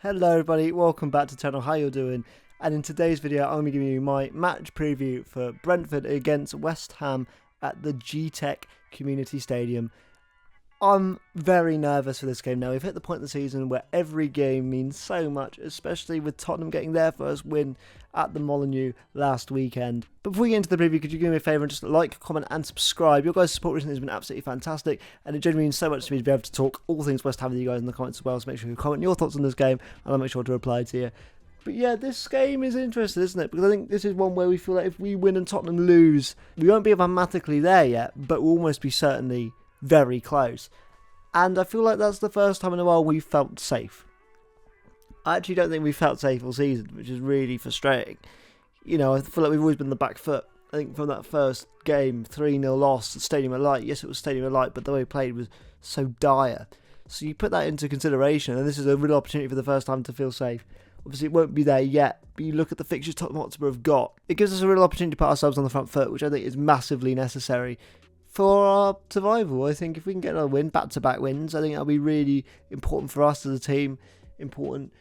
Hello everybody, welcome back to the channel, how you doing? And in today's video I'm going to give you my match preview for Brentford against West Ham at the G-Tech Community Stadium. I'm very nervous for this game now. We've hit the point of the season where every game means so much, especially with Tottenham getting their first win at the Molineux last weekend. But before we get into the preview, could you do me a favour and just like, comment and subscribe? Your guys' support recently has been absolutely fantastic, and it genuinely means so much to me to be able to talk all things West Ham with you guys in the comments as well, so make sure you comment your thoughts on this game and I'll make sure to reply to you. But yeah, this game is interesting, isn't it? Because I think this is one where we feel like if we win and Tottenham lose, we won't be mathematically there yet, but we'll almost be certainly very close. And I feel like that's the first time in a while we've felt safe. I actually don't think we've felt safe all season, which is really frustrating. You know, I feel like we've always been the back foot. I think from that first game, 3-0 loss at Stadium of Light. Yes, it was Stadium of Light, but the way we played was so dire. So you put that into consideration, and this is a real opportunity for the first time to feel safe. Obviously, it won't be there yet, but you look at the fixtures Tottenham Hotspur have got. It gives us a real opportunity to put ourselves on the front foot, which I think is massively necessary for our survival. I think if we can get another win, back-to-back wins, I think that'll be really important for us as a team, important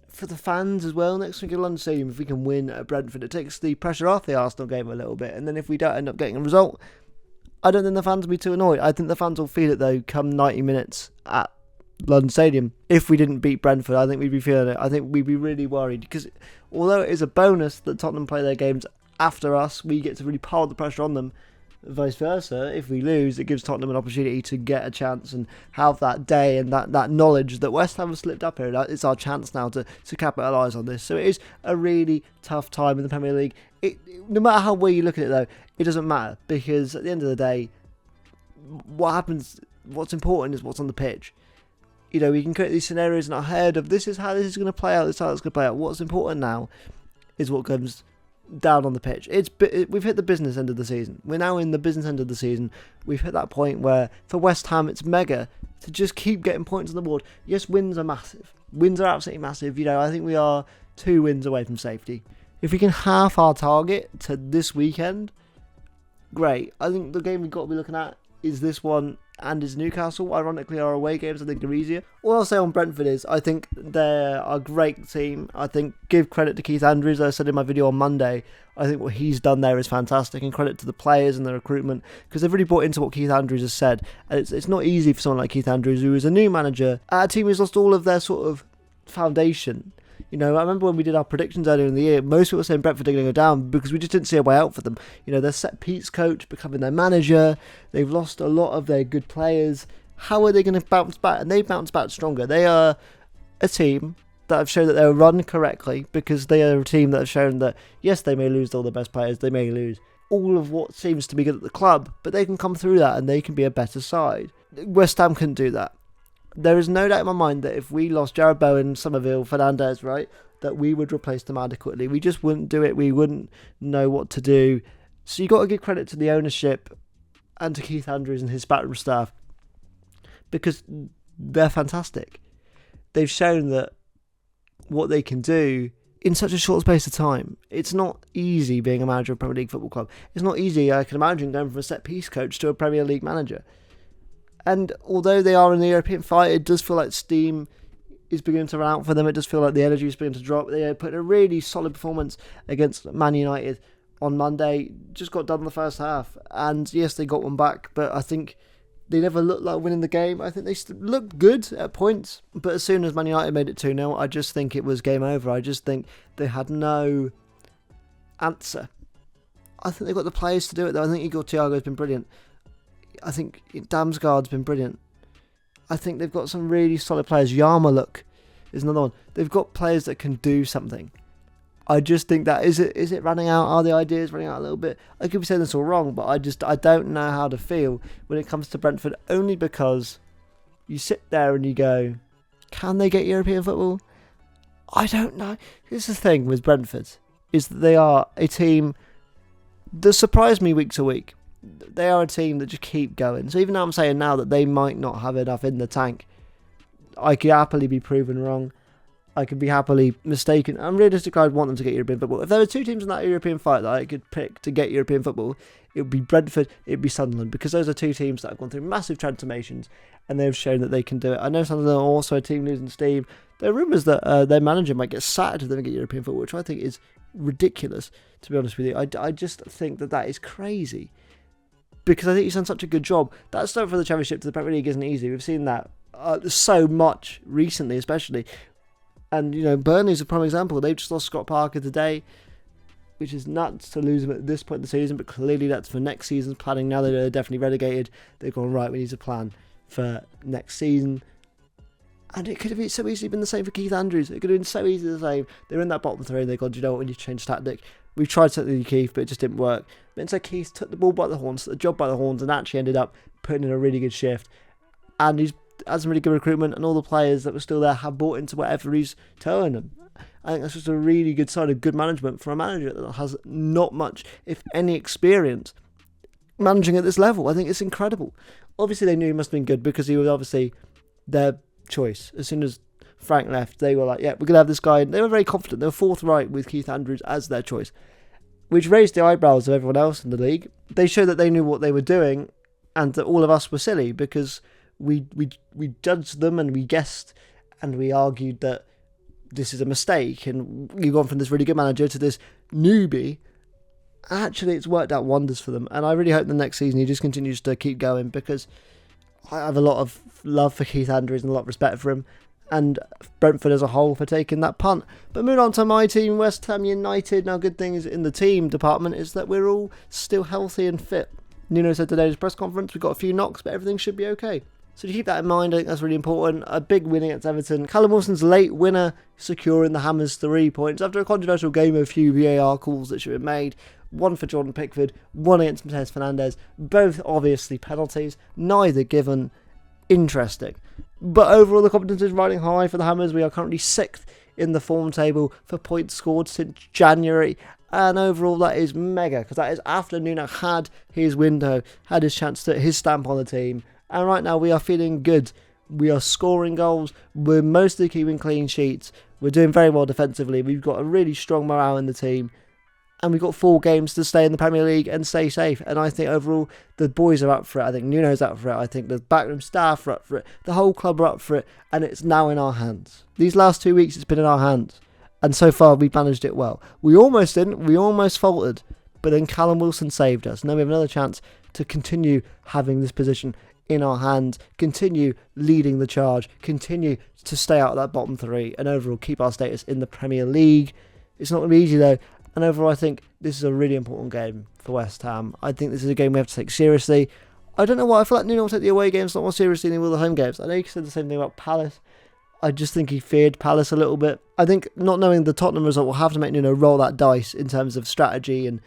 for the fans as well. Next week at London Stadium, if we can win at Brentford, it takes the pressure off the Arsenal game a little bit, and then if we don't end up getting a result, I don't think the fans will be too annoyed. I think the fans will feel it though come 90 minutes at London Stadium. If we didn't beat Brentford, I think we'd be feeling it. I think we'd be really worried, because although it is a bonus that Tottenham play their games after us, we get to really pile the pressure on them. Vice versa, if we lose, it gives Tottenham an opportunity to get a chance and have that day and that knowledge that West Ham have slipped up here. It's our chance now to capitalise on this. So it is a really tough time in the Premier League. No matter how well you look at it though, it doesn't matter, because at the end of the day, what's important is what's on the pitch. You know, we can create these scenarios in our head of this is how this is going to play out, this is how it's going to play out. What's important now is what comes down on the pitch. We've hit the business end of the season. We're now in the business end of the season. We've hit that point where for West Ham it's mega to just keep getting points on the board. Yes, wins are massive. Wins are absolutely massive. You know, I think we are 2 wins away from safety. If we can half our target to this weekend, great. I think the game we've got to be looking at is this one, and is Newcastle. Ironically, our away games I think are easier. All I'll say on Brentford is I think they're a great team. I think give credit to Keith Andrews. As I said in my video on Monday, I think what he's done there is fantastic, and credit to the players and the recruitment, because they've really bought into what Keith Andrews has said. And it's not easy for someone like Keith Andrews, who is a new manager at a team who's lost all of their sort of foundation. You know, I remember when we did our predictions earlier in the year, most people were saying Brentford are going to go down because we just didn't see a way out for them. You know, their set-piece coach becoming their manager, they've lost a lot of their good players. How are they going to bounce back? And they bounce back stronger. They are a team that have shown that they're run correctly, because they are a team that have shown that, yes, they may lose all the best players, they may lose all of what seems to be good at the club, but they can come through that and they can be a better side. West Ham couldn't do that. There is no doubt in my mind that if we lost Jared Bowen, Somerville, Fernandes, right, that we would replace them adequately. We just wouldn't do it. We wouldn't know what to do. So you got to give credit to the ownership and to Keith Andrews and his backroom staff, because they're fantastic. They've shown that what they can do in such a short space of time. It's not easy being a manager of a Premier League football club. It's not easy, I can imagine, going from a set-piece coach to a Premier League manager. And although they are in the European fight, it does feel like steam is beginning to run out for them. It does feel like the energy is beginning to drop. They put a really solid performance against Man United on Monday. Just got done in the first half. And yes, they got one back, but I think they never looked like winning the game. I think they looked good at points. But as soon as Man United made it 2-0, I just think it was game over. I just think they had no answer. I think they've got the players to do it, though. I think Igor Thiago's been brilliant. I think Damsgaard's been brilliant. I think they've got some really solid players. Yarmouk is another one. They've got players that can do something. I just think that is it running out? Are the ideas running out a little bit? I could be saying this all wrong, but I don't know how to feel when it comes to Brentford, only because you sit there and you go, can they get European football? I don't know. Here's the thing with Brentford, is that they are a team that surprise me week to week. They are a team that just keep going. So even though I'm saying now that they might not have enough in the tank, I could happily be proven wrong. I could be happily mistaken. I'm realistic. I'd want them to get European football. If there were 2 teams in that European fight that I could pick to get European football, it would be Brentford, it would be Sunderland, because those are 2 teams that have gone through massive transformations and they've shown that they can do it. I know Sunderland are also a team losing steam. There are rumours that their manager might get sacked if they don't get European football, which I think is ridiculous, to be honest with you. I just think that is crazy, because I think he's done such a good job. That start for the Championship to the Premier League isn't easy. We've seen that so much recently, especially. And, Burnley's a prime example. They've just lost Scott Parker today, which is nuts to lose him at this point in the season, but clearly that's for next season's planning. Now that they're definitely relegated, they've gone, right, we need to plan for next season. And it could have so easily been the same for Keith Andrews. It could have been so easily the same. They were in that bottom three and they gone, you know what, we need to change tactic. We've tried something with Keith, but it just didn't work. But instead, Keith took the ball by the horns, took the job by the horns, and actually ended up putting in a really good shift. And he's had some really good recruitment, and all the players that were still there have bought into whatever he's telling them. I think that's just a really good sign of good management for a manager that has not much, if any, experience managing at this level. I think it's incredible. Obviously, they knew he must have been good because he was obviously their choice. As soon as Frank left, they were like, yeah, we're going to have this guy. And they were very confident. They were forthright with Keith Andrews as their choice, which raised the eyebrows of everyone else in the league. They showed that they knew what they were doing and that all of us were silly because we judged them and we guessed and we argued that this is a mistake and you've gone from this really good manager to this newbie. Actually, it's worked out wonders for them, and I really hope the next season he just continues to keep going, because I have a lot of love for Keith Andrews and a lot of respect for him, and Brentford as a whole for taking that punt. But moving on to my team, West Ham United. Now, good thing is in the team department is that we're all still healthy and fit. Nuno said today at his press conference, we've got a few knocks, but everything should be okay. So to keep that in mind, I think that's really important. A big win against Everton. Callum Wilson's late winner, securing the Hammers 3 points after a controversial game of a few VAR calls that should have been made. One for Jordan Pickford, one against Mateus Fernandes. Both obviously penalties, neither given. Interesting. But overall, the confidence is riding high for the Hammers. We are currently 6th in the form table for points scored since January. And overall, that is mega, because that is after Nuno had his window, had his chance to his stamp on the team. And right now, we are feeling good. We are scoring goals. We're mostly keeping clean sheets. We're doing very well defensively. We've got a really strong morale in the team. And we've got 4 games to stay in the Premier League and stay safe. And I think overall, the boys are up for it. I think Nuno's up for it. I think the backroom staff are up for it. The whole club are up for it. And it's now in our hands. These last 2 weeks, it's been in our hands. And so far, we've managed it well. We almost didn't. We almost faltered. But then Callum Wilson saved us. Now we have another chance to continue having this position in our hands, continue leading the charge, continue to stay out of that bottom 3, and overall keep our status in the Premier League. It's not going to be easy though, and overall I think this is a really important game for West Ham. I think this is a game we have to take seriously. I don't know why, I feel like Nuno will take the away games a lot more seriously than he will the home games. I know he said the same thing about Palace. I just think he feared Palace a little bit. I think not knowing the Tottenham result will have to make Nuno roll that dice in terms of strategy and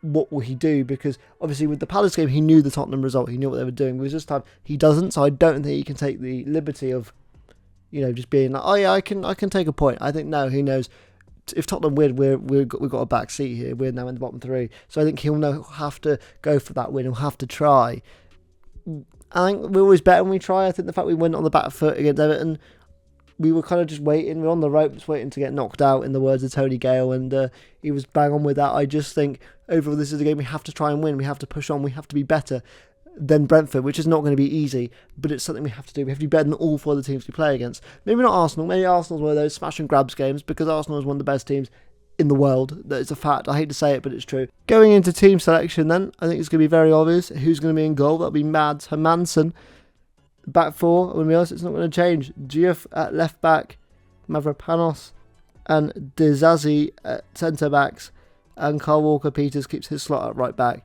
what will he do, because obviously with the Palace game he knew the Tottenham result, he knew what they were doing, whereas this time he doesn't, so I don't think he can take the liberty of just being like, oh yeah, I can take a point. I think no, he knows if Tottenham win, we've got a back seat here, we're now in the bottom 3, so I think he'll have to go for that win, he'll have to try. I think we're always better when we try. I think the fact we went on the back foot against Everton, we were kind of just waiting. We were on the ropes waiting to get knocked out, in the words of Tony Gale, and he was bang on with that. I just think overall this is a game we have to try and win. We have to push on. We have to be better than Brentford, which is not going to be easy, but it's something we have to do. We have to be better than all 4 other teams we play against. Maybe not Arsenal. Maybe Arsenal's one of those smash and grabs games, because Arsenal is one of the best teams in the world. That is a fact. I hate to say it, but it's true. Going into team selection then, I think it's going to be very obvious who's going to be in goal. That'll be Mads Hermansen. Back 4, I'm going to be honest, it's not going to change. Diouf at left back, Mavropanos and Dezazi at centre backs, and Carl Walker-Peters keeps his slot at right back.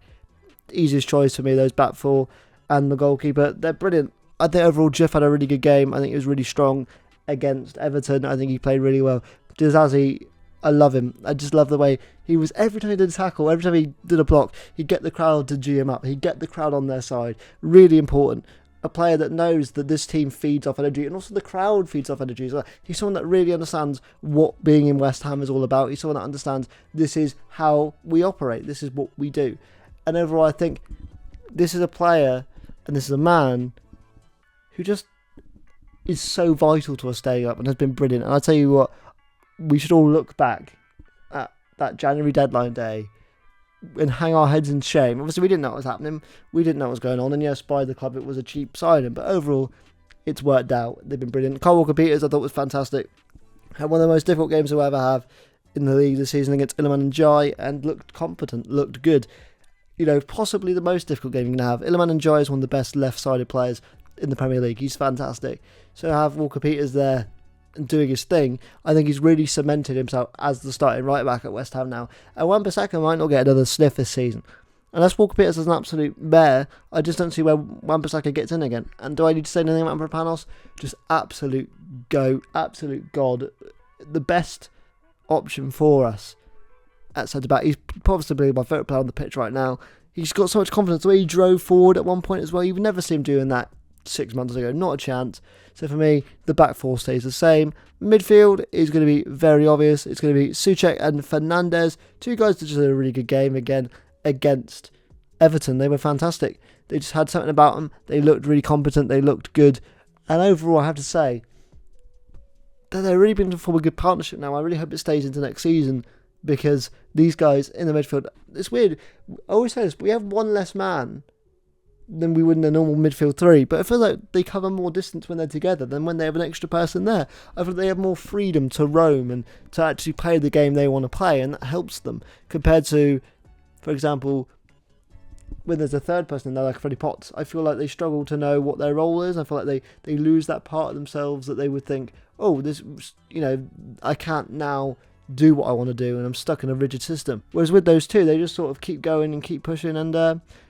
Easiest choice for me, those back 4, and the goalkeeper, they're brilliant. I think overall Diouf had a really good game. I think he was really strong against Everton. I think he played really well. Dezazi, I love him. I just love the way he was, every time he did a tackle, every time he did a block, he'd get the crowd to G him up. He'd get the crowd on their side. Really important. A player that knows that this team feeds off energy, and also the crowd feeds off energy. So he's someone that really understands what being in West Ham is all about. He's someone that understands this is how we operate. This is what we do. And overall, I think this is a player and this is a man who just is so vital to us staying up and has been brilliant. And I tell you what, we should all look back at that January deadline day and hang our heads in shame. Obviously, we didn't know what was happening. We didn't know what was going on. And yes, by the club, it was a cheap signing. But overall, it's worked out. They've been brilliant. Kyle Walker-Peters I thought was fantastic. Had one of the most difficult games he'll ever have in the league this season against Iliman Ndiaye, and looked competent, looked good. Possibly the most difficult game you can have. Iliman Ndiaye is one of the best left-sided players in the Premier League. He's fantastic. So to have Walker-Peters there and doing his thing, I think he's really cemented himself as the starting right-back at West Ham now. And Wan-Bissaka might not get another sniff this season. Unless Walker-Peters is an absolute bear, I just don't see where Wan-Bissaka gets in again. And do I need to say anything about Panos? Just absolute goat, absolute god. The best option for us at centre-back. He's possibly my favourite player on the pitch right now. He's got so much confidence. The way he drove forward at one point as well, you've never seen him doing that 6 months ago. Not a chance. So for me, the back four stays the same. Midfield is going to be very obvious. It's going to be Souček and Fernandes. Two guys that just had a really good game again against Everton. They were fantastic. They just had something about them. They looked really competent. They looked good. And overall, I have to say that they're really been to form a good partnership now. I really hope it stays into next season, because these guys in the midfield, it's weird. I always say this, we have one less man than we would in a normal midfield three, but I feel like they cover more distance when they're together than when they have an extra person there. I feel like they have more freedom to roam and to actually play the game they want to play, and that helps them compared to, for example, when there's a third person in there like Freddie Potts. I feel like they struggle to know what their role is. I feel like they lose that part of themselves that they would think, oh, this, I can't now do what I want to do, and I'm stuck in a rigid system. Whereas with those two, they just sort of keep going and keep pushing, and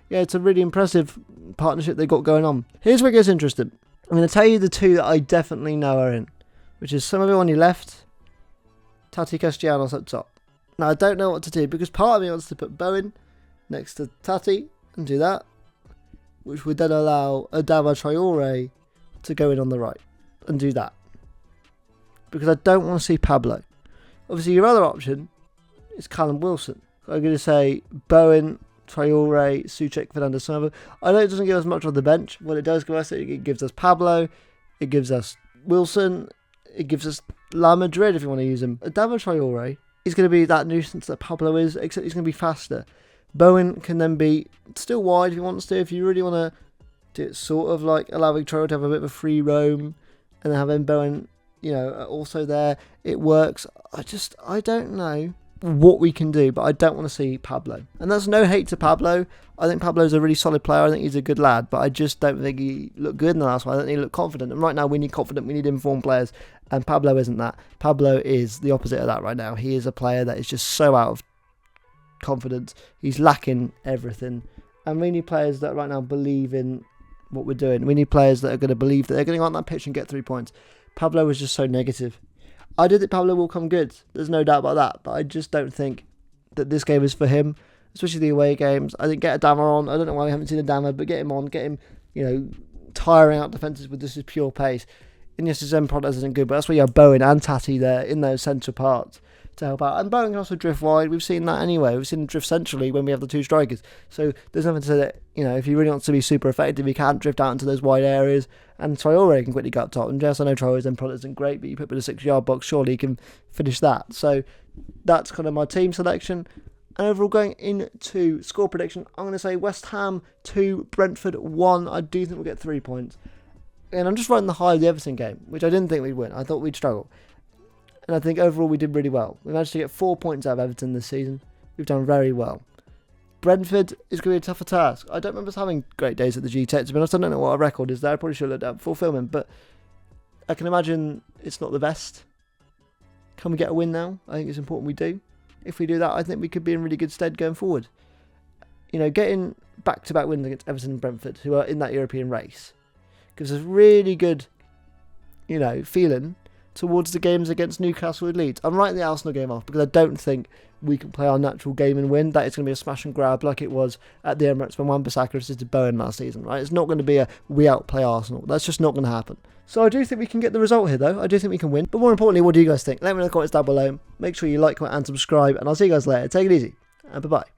it's a really impressive partnership they've got going on. Here's where it gets interesting. I'm going to tell you the two that I definitely know are in, which is Somerville on your left, Tati Castellanos up top. Now, I don't know what to do, because part of me wants to put Bowen next to Tati and do that, which would then allow Adama Traore to go in on the right and do that, because I don't want to see Pablo. Obviously, your other option is Callum Wilson. I'm going to say Bowen, Traore, Souček, Fernandes, Somerville. I know it doesn't give us much on the bench. What it does give us, it gives us Pablo, it gives us Wilson, it gives us La Madrid if you want to use him. Adama Traore is going to be that nuisance that Pablo is, except he's going to be faster. Bowen can then be still wide if he wants to. If you really want to do it sort of like allowing Traore to have a bit of a free roam and then having Bowen, also there, it works. I don't know what we can do, but I don't want to see Pablo. And that's no hate to Pablo. I think Pablo's a really solid player. I think he's a good lad, but I just don't think he looked good in the last one. I don't think he looked confident. And right now we need confident, we need informed players, and Pablo isn't that. Pablo is the opposite of that right now. He is a player that is just so out of confidence. He's lacking everything. And we need players that right now believe in what we're doing. We need players that are going to believe that they're going to go on that pitch and get 3 points. Pablo was just so negative. I do think Pablo will come good. There's no doubt about that. But I just don't think that this game is for him, especially the away games. I think get Adama on. I don't know why we haven't seen Adama, but get him on. Get him, tiring out defences with this is pure pace. And yes, his end product isn't good, but that's why you have Bowen and Tati there in those central parts to help out. And Bowen can also drift wide. We've seen that anyway. We've seen him drift centrally when we have the two strikers. So there's nothing to say that, if he really wants to be super effective, he can't drift out into those wide areas. And Traore can quickly go up top. And yes, I know Traore's end product isn't great, but you put him in a 6-yard box, surely he can finish that. So that's kind of my team selection. And overall, going into score prediction, I'm going to say West Ham 2, Brentford 1. I do think we'll get 3 points. And I'm just riding the high of the Everton game, which I didn't think we'd win. I thought we'd struggle. And I think overall we did really well. We managed to get 4 points out of Everton this season. We've done very well. Brentford is going to be a tougher task. I don't remember us having great days at the G-Tech. To be honest, I don't know what our record is there. I probably should have looked at before filming, but I can imagine it's not the best. Can we get a win now? I think it's important we do. If we do that, I think we could be in really good stead going forward. Getting back-to-back wins against Everton and Brentford, who are in that European race, gives us really good, feeling towards the games against Newcastle and Leeds. I'm writing the Arsenal game off because I don't think we can play our natural game and win. That is going to be a smash and grab like it was at the Emirates when Wan-Bissaka assisted Bowen last season, right? It's not going to be a we outplay Arsenal. That's just not going to happen. So I do think we can get the result here, though. I do think we can win. But more importantly, what do you guys think? Let me know in the comments down below. Make sure you like, comment, and subscribe. And I'll see you guys later. Take it easy. And bye-bye.